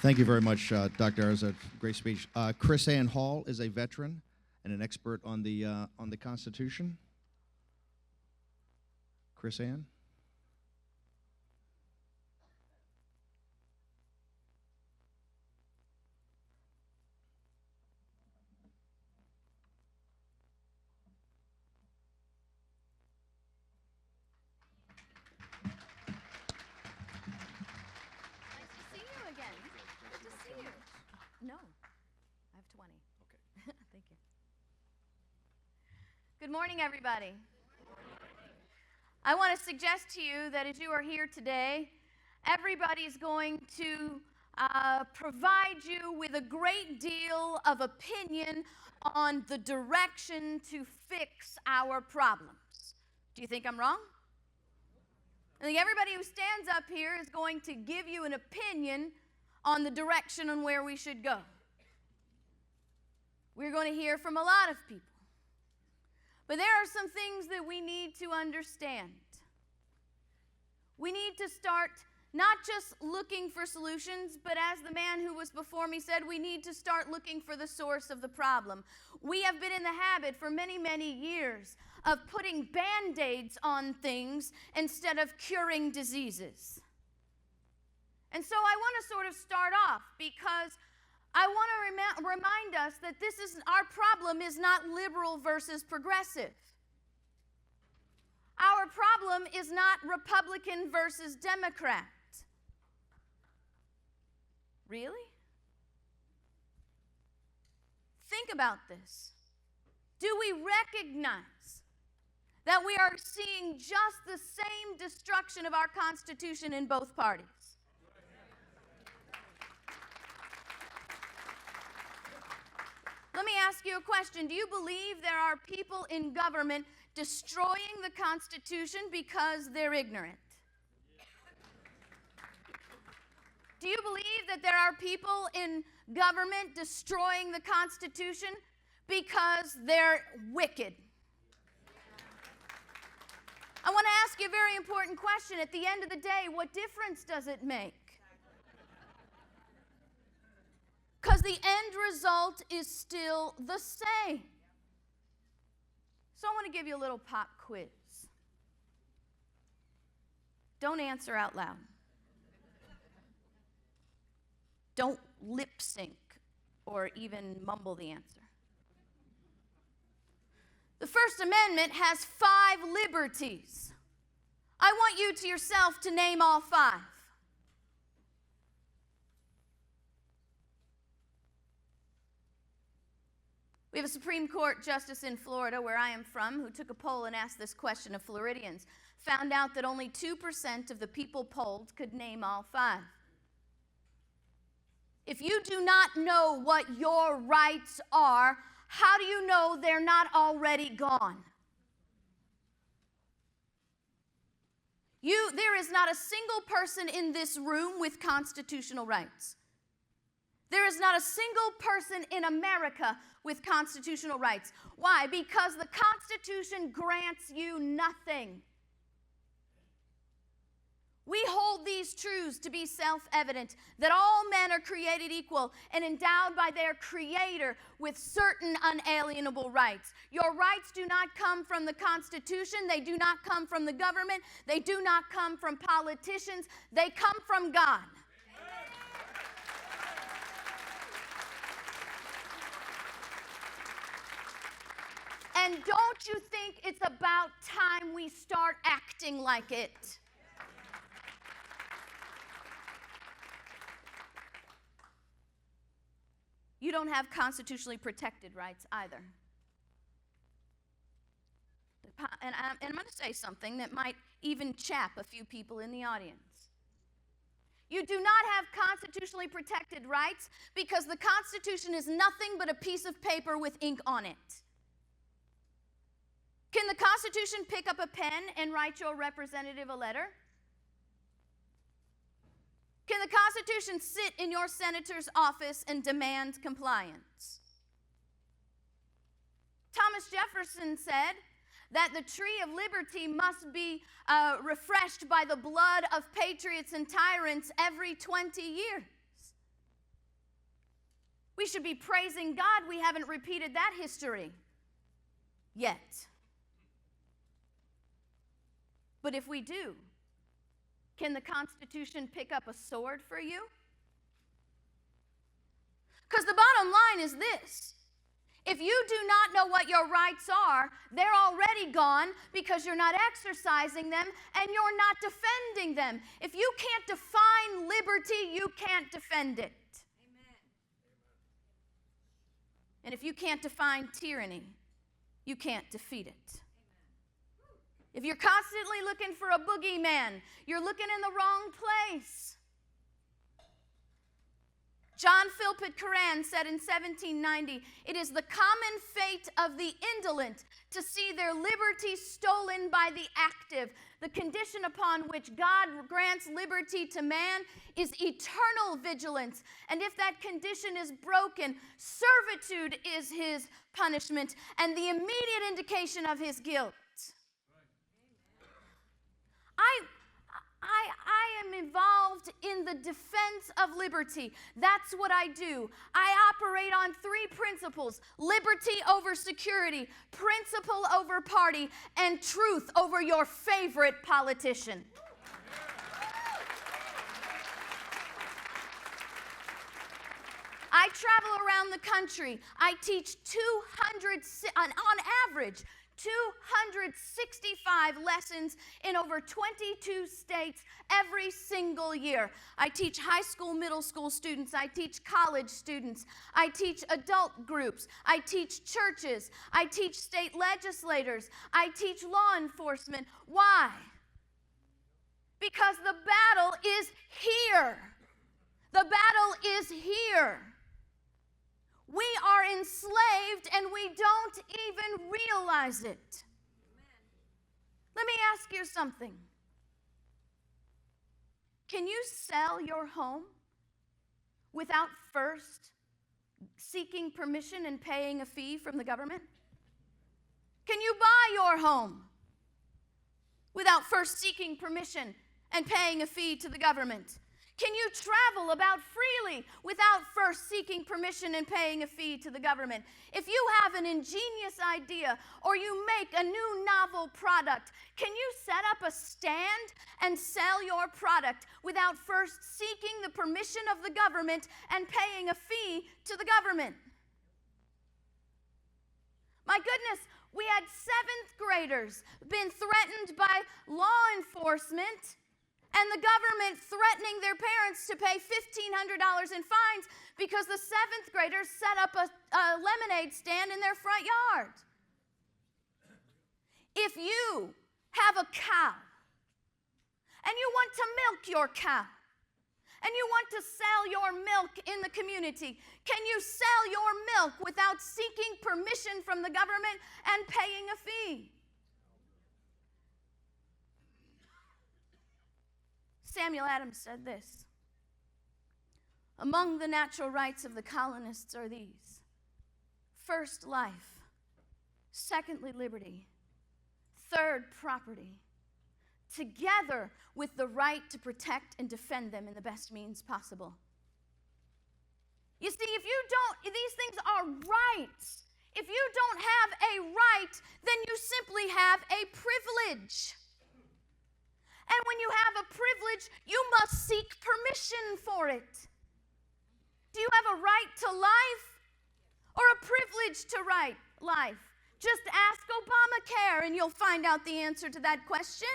Thank you very much, Dr. Ayers. A great speech. KrisAnne Hall is a veteran and an expert on the Constitution. KrisAnne. No, I have 20. Okay. Thank you. Good morning, everybody. I want to suggest to you that as you are here today, everybody's going to provide you with a great deal of opinion on the direction to fix our problems. Do you think I'm wrong? I think everybody who stands up here is going to give you an opinion on the direction on where we should go. We're going to hear from a lot of people. But there are some things that we need to understand. We need to start not just looking for solutions, but as the man who was before me said, we need to start looking for the source of the problem. We have been in the habit for many, many years of putting Band-Aids on things instead of curing diseases. And so I want to sort of start off because I want to remind us that our problem is not liberal versus progressive. Our problem is not Republican versus Democrat. Really? Think about this. Do we recognize that we are seeing just the same destruction of our Constitution in both parties? Let me ask you a question. Do you believe there are people in government destroying the Constitution because they're ignorant? Do you believe that there are people in government destroying the Constitution because they're wicked? I want to ask you a very important question. At the end of the day, what difference does it make? Because the end result is still the same. So I want to give you a little pop quiz. Don't answer out loud. Don't lip sync or even mumble the answer. The First Amendment has 5 liberties. I want you to yourself to name all 5. We have a Supreme Court justice in Florida, where I am from, who took a poll and asked this question of Floridians. Found out that only 2% of the people polled could name all 5. If you do not know what your rights are, how do you know they're not already gone? There is not a single person in this room with constitutional rights. There is not a single person in America with constitutional rights. Why? Because the Constitution grants you nothing. We hold these truths to be self-evident, that all men are created equal and endowed by their Creator with certain unalienable rights. Your rights do not come from the Constitution. They do not come from the government. They do not come from politicians. They come from God. And don't you think it's about time we start acting like it? You don't have constitutionally protected rights either. And I'm going to say something that might even chap a few people in the audience. You do not have constitutionally protected rights because the Constitution is nothing but a piece of paper with ink on it. Can the Constitution pick up a pen and write your representative a letter? Can the Constitution sit in your senator's office and demand compliance? Thomas Jefferson said that the tree of liberty must be refreshed by the blood of patriots and tyrants every 20 years. We should be praising God we haven't repeated that history yet. But if we do, can the Constitution pick up a sword for you? Because the bottom line is this. If you do not know what your rights are, they're already gone because you're not exercising them and you're not defending them. If you can't define liberty, you can't defend it. Amen. And if you can't define tyranny, you can't defeat it. If you're constantly looking for a boogeyman, you're looking in the wrong place. John Philpott Curran said in 1790, "It is the common fate of the indolent to see their liberty stolen by the active. The condition upon which God grants liberty to man is eternal vigilance. And if that condition is broken, servitude is his punishment and the immediate indication of his guilt." I am involved in the defense of liberty. That's what I do. I operate on 3 principles: liberty over security, principle over party, and truth over your favorite politician. I travel around the country. I teach on average, 265 lessons in over 22 states every single year. I teach high school, middle school students. I teach college students. I teach adult groups. I teach churches. I teach state legislators. I teach law enforcement. Why? Because the battle is here. The battle is here. We are enslaved and we don't even realize it. Let me ask you something. Can you sell your home without first seeking permission and paying a fee from the government? Can you buy your home without first seeking permission and paying a fee to the government? Can you travel about freely without first seeking permission and paying a fee to the government? If you have an ingenious idea or you make a new novel product, can you set up a stand and sell your product without first seeking the permission of the government and paying a fee to the government? My goodness, we had 7th graders been threatened by law enforcement and the government threatening their parents to pay $1,500 in fines because the 7th graders set up a lemonade stand in their front yard. If you have a cow and you want to milk your cow and you want to sell your milk in the community, can you sell your milk without seeking permission from the government and paying a fee? Samuel Adams said this: among the natural rights of the colonists are these: first, life; secondly, liberty; third, property, together with the right to protect and defend them in the best means possible. You see, if you don't, these things are rights. If you don't have a right, then you simply have a privilege. And when you have a privilege, you must seek permission for it. Do you have a right to life or a privilege to life? Just ask Obamacare and you'll find out the answer to that question.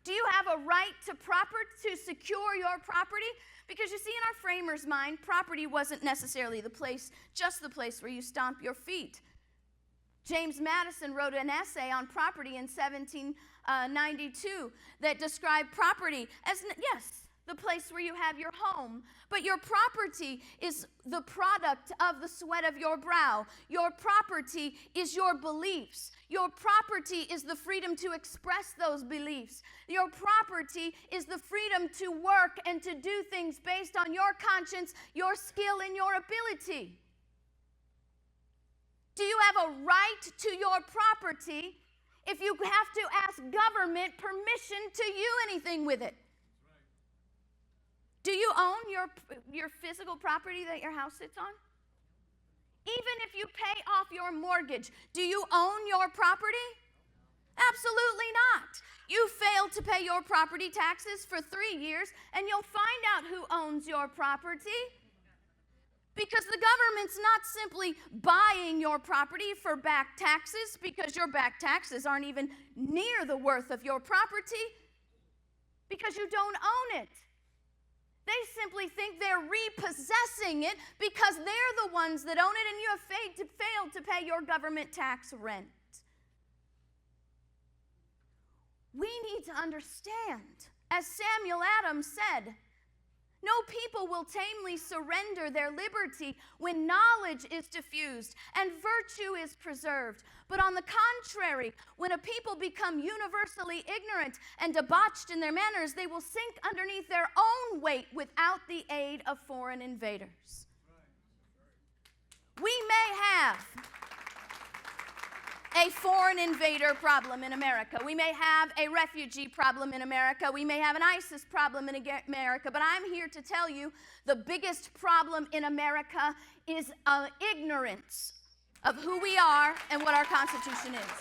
Do you have a right to secure your property? Because you see, in our framers' mind, property wasn't necessarily just the place where you stomp your feet. James Madison wrote an essay on property in 1792 that described property as, yes, the place where you have your home, but your property is the product of the sweat of your brow. Your property is your beliefs. Your property is the freedom to express those beliefs. Your property is the freedom to work and to do things based on your conscience, your skill, and your ability. Do you have a right to your property if you have to ask government permission to do anything with it? Do you own your physical property that your house sits on? Even if you pay off your mortgage, do you own your property? Absolutely not. You failed to pay your property taxes for 3 years, and you'll find out who owns your property. Because the government's not simply buying your property for back taxes, because your back taxes aren't even near the worth of your property, because you don't own it. They simply think they're repossessing it because they're the ones that own it, and you have failed to pay your government tax rent. We need to understand, as Samuel Adams said, no people will tamely surrender their liberty when knowledge is diffused and virtue is preserved. But on the contrary, when a people become universally ignorant and debauched in their manners, they will sink underneath their own weight without the aid of foreign invaders. We may have a foreign invader problem in America. We may have a refugee problem in America. We may have an ISIS problem in America. But I'm here to tell you the biggest problem in America is ignorance of who we are and what our Constitution is.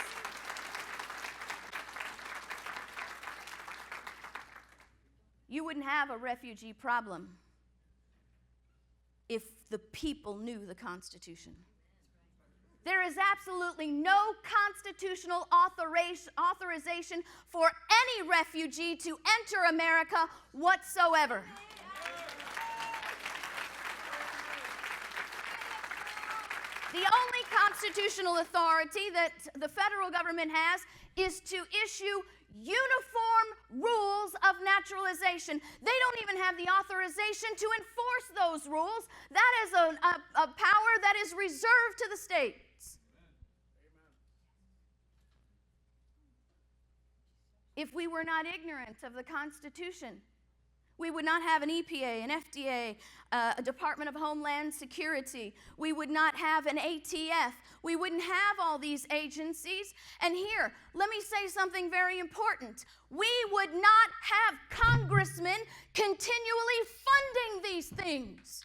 You wouldn't have a refugee problem if the people knew the Constitution. There is absolutely no constitutional authorization for any refugee to enter America whatsoever. The only constitutional authority that the federal government has is to issue uniform rules of naturalization. They don't even have the authorization to enforce those rules. That is a power that is reserved to the states. If we were not ignorant of the Constitution, we would not have an EPA, an FDA, a Department of Homeland Security. We would not have an ATF. We wouldn't have all these agencies. And here, let me say something very important. We would not have congressmen continually funding these things.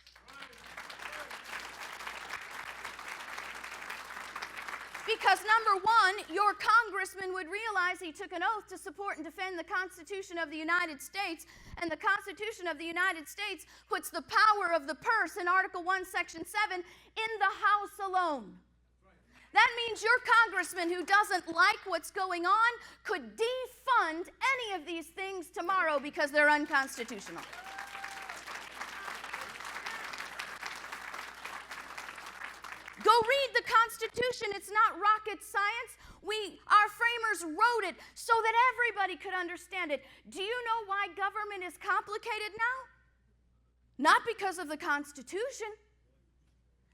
Because number one, your congressman would realize he took an oath to support and defend the Constitution of the United States, and the Constitution of the United States puts the power of the purse in Article 1, Section 7 in the House alone. That means your congressman who doesn't like what's going on could defund any of these things tomorrow because they're unconstitutional. Go read the Constitution. It's not rocket science. Our framers wrote it so that everybody could understand it. Do you know why government is complicated now? Not because of the Constitution.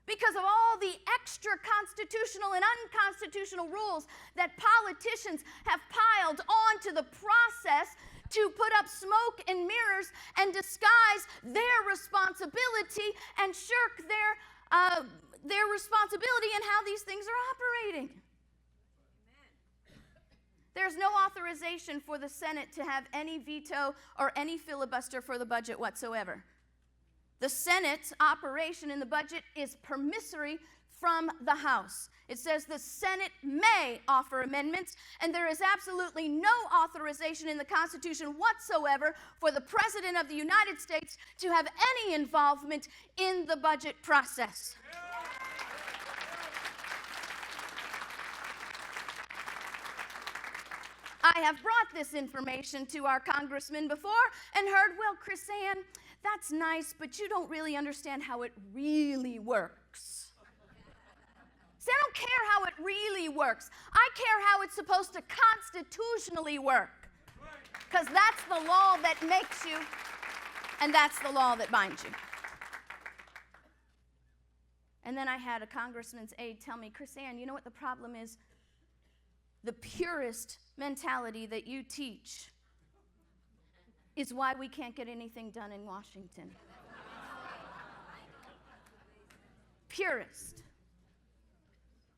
Because of all the extra constitutional and unconstitutional rules that politicians have piled onto the process to put up smoke and mirrors and disguise their responsibility and shirk their responsibility in how these things are operating. There's no authorization for the Senate to have any veto or any filibuster for the budget whatsoever. The Senate's operation in the budget is permissory from the House. It says the Senate may offer amendments, and there is absolutely no authorization in the Constitution whatsoever for the President of the United States to have any involvement in the budget process. I have brought this information to our congressman before and heard, well, KrisAnne, that's nice, but you don't really understand how it really works. See, I don't care how it really works. I care how it's supposed to constitutionally work, because that's the law that makes you, and that's the law that binds you. And then I had a congressman's aide tell me, KrisAnne, you know what the problem is? The purist mentality that you teach is why we can't get anything done in Washington. Purist.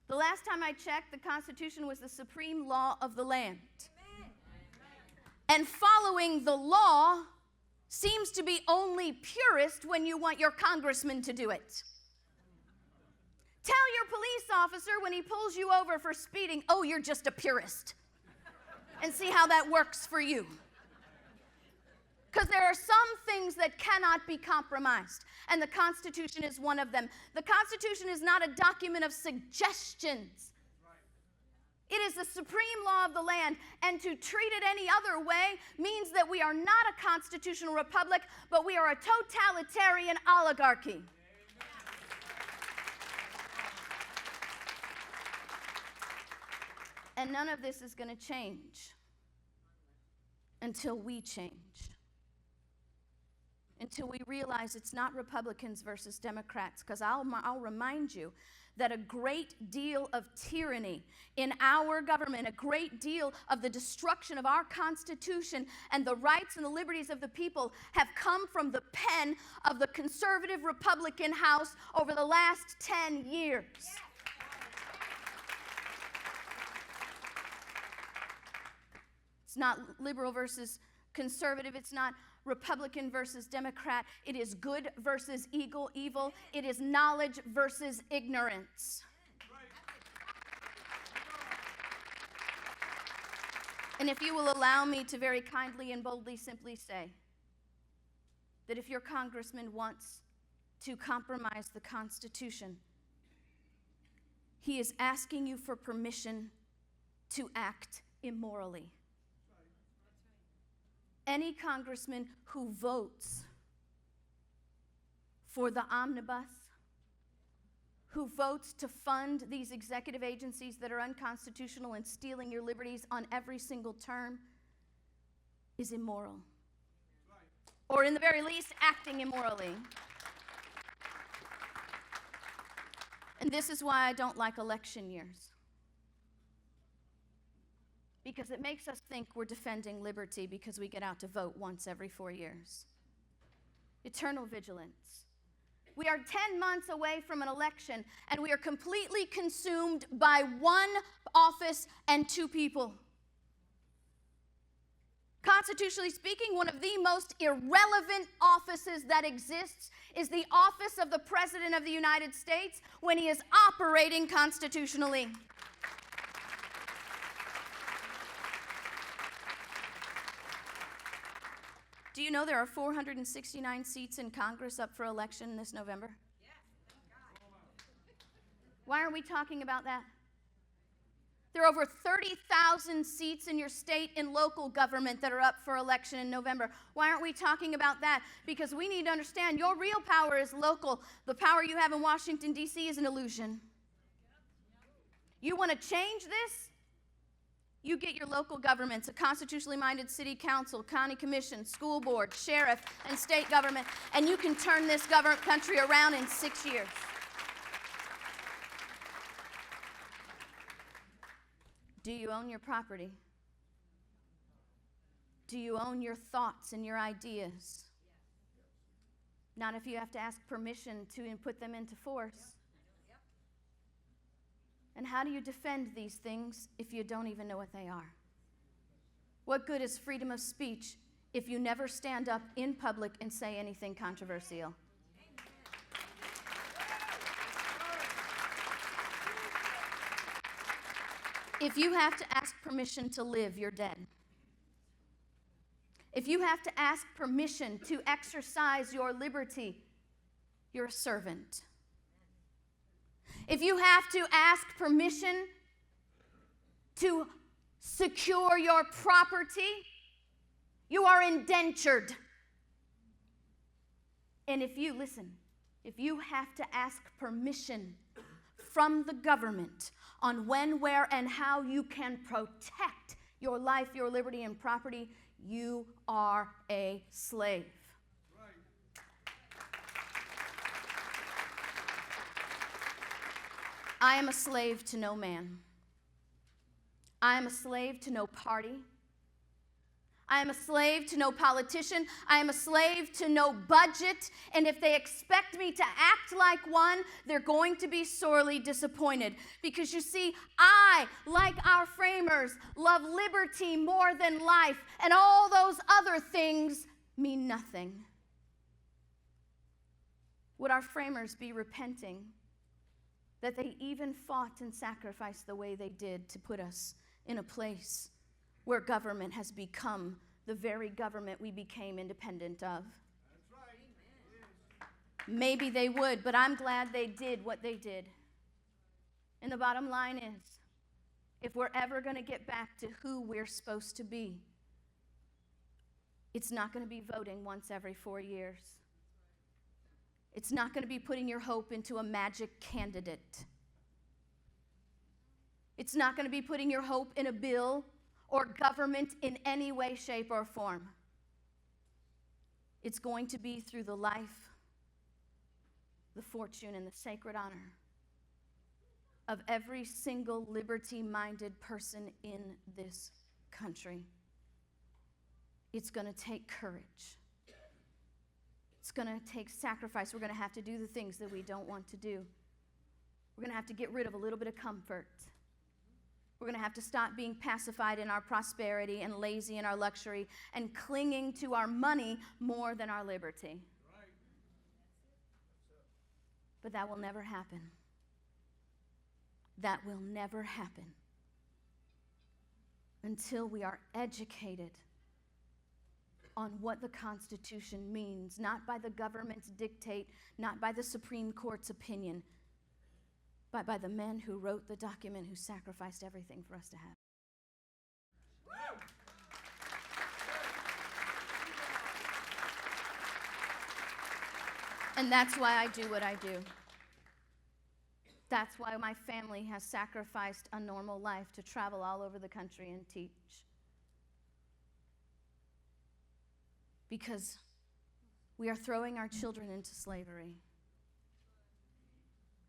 The last time I checked, the Constitution was the supreme law of the land. And following the law seems to be only a purist when you want your congressman to do it. Tell your police officer when he pulls you over for speeding, oh, you're just a purist. And see how that works for you. Because there are some things that cannot be compromised, and the Constitution is one of them. The Constitution is not a document of suggestions. It is the supreme law of the land, and to treat it any other way means that we are not a constitutional republic, but we are a totalitarian oligarchy. And none of this is going to change until we change. Until we realize it's not Republicans versus Democrats, because I'll remind you that a great deal of tyranny in our government, a great deal of the destruction of our Constitution and the rights and the liberties of the people have come from the pen of the conservative Republican House over the last 10 years. It's not liberal versus conservative. It's not Republican versus Democrat. It is good versus evil. It is knowledge versus ignorance. And if you will allow me to very kindly and boldly simply say that if your congressman wants to compromise the Constitution, he is asking you for permission to act immorally. Any congressman who votes for the omnibus, who votes to fund these executive agencies that are unconstitutional and stealing your liberties on every single term, is immoral. Or in the very least, acting immorally. And this is why I don't like election years. Because it makes us think we're defending liberty because we get out to vote once every 4 years. Eternal vigilance. We are 10 months away from an election, and we are completely consumed by one office and two people. Constitutionally speaking, one of the most irrelevant offices that exists is the office of the President of the United States when he is operating constitutionally. Do you know there are 469 seats in Congress up for election this November? Why aren't we talking about that? There are over 30,000 seats in your state and local government that are up for election in November. Why aren't we talking about that? Because we need to understand your real power is local. The power you have in Washington, D.C. is an illusion. You want to change this? You get your local governments, a constitutionally minded city council, county commission, school board, sheriff, and state government, and you can turn this country around in 6 years. Do you own your property? Do you own your thoughts and your ideas? Not if you have to ask permission to put them into force. And how do you defend these things if you don't even know what they are? What good is freedom of speech if you never stand up in public and say anything controversial? If you have to ask permission to live, you're dead. If you have to ask permission to exercise your liberty, you're a servant. If you have to ask permission to secure your property, you are indentured. And if you have to ask permission from the government on when, where, and how you can protect your life, your liberty, and property, you are a slave. I am a slave to no man. I am a slave to no party. I am a slave to no politician. I am a slave to no budget. And if they expect me to act like one, they're going to be sorely disappointed. Because you see, I, like our framers, love liberty more than life. And all those other things mean nothing. our framers be repenting that they even fought and sacrificed the way they did to put us in a place where government has become the very government we became independent of. Maybe they would, but I'm glad they did what they did. And the bottom line is, if we're ever going to get back to who we're supposed to be, it's not going to be voting once every 4 years. It's not going to be putting your hope into a magic candidate. It's not going to be putting your hope in a bill or government in any way, shape, or form. It's going to be through the life, the fortune, and the sacred honor of every single liberty-minded person in this country. It's going to take courage. It's going to take sacrifice. We're going to have to do the things that we don't want to do. We're going to have to get rid of a little bit of comfort. We're going to have to stop being pacified in our prosperity and lazy in our luxury and clinging to our money more than our liberty. But that will never happen. That will never happen until we are educated on what the Constitution means, not by the government's dictate, not by the Supreme Court's opinion, but by the men who wrote the document, who sacrificed everything for us to have. And that's why I do what I do. That's why my family has sacrificed a normal life to travel all over the country and teach. Because we are throwing our children into slavery.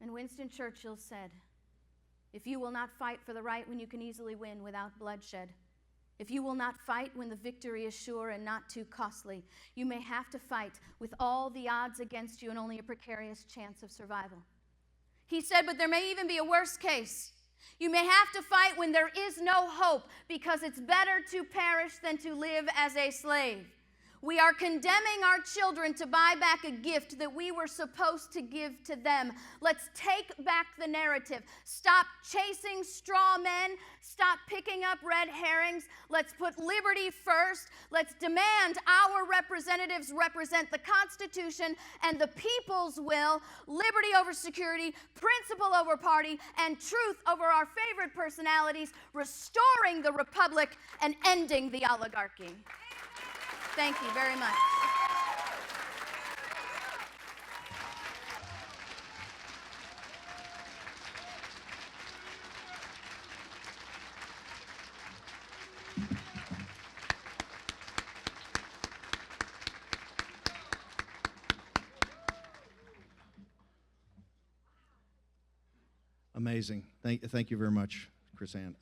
And Winston Churchill said, if you will not fight for the right when you can easily win without bloodshed, if you will not fight when the victory is sure and not too costly, you may have to fight with all the odds against you and only a precarious chance of survival. He said, but there may even be a worse case. You may have to fight when there is no hope, because it's better to perish than to live as a slave. We are condemning our children to buy back a gift that we were supposed to give to them. Let's take back the narrative. Stop chasing straw men. Stop picking up red herrings. Let's put liberty first. Let's demand our representatives represent the Constitution and the people's will, liberty over security, principle over party, and truth over our favorite personalities, restoring the republic and ending the oligarchy. Thank you very much. Amazing. Thank you very much, KrisAnne.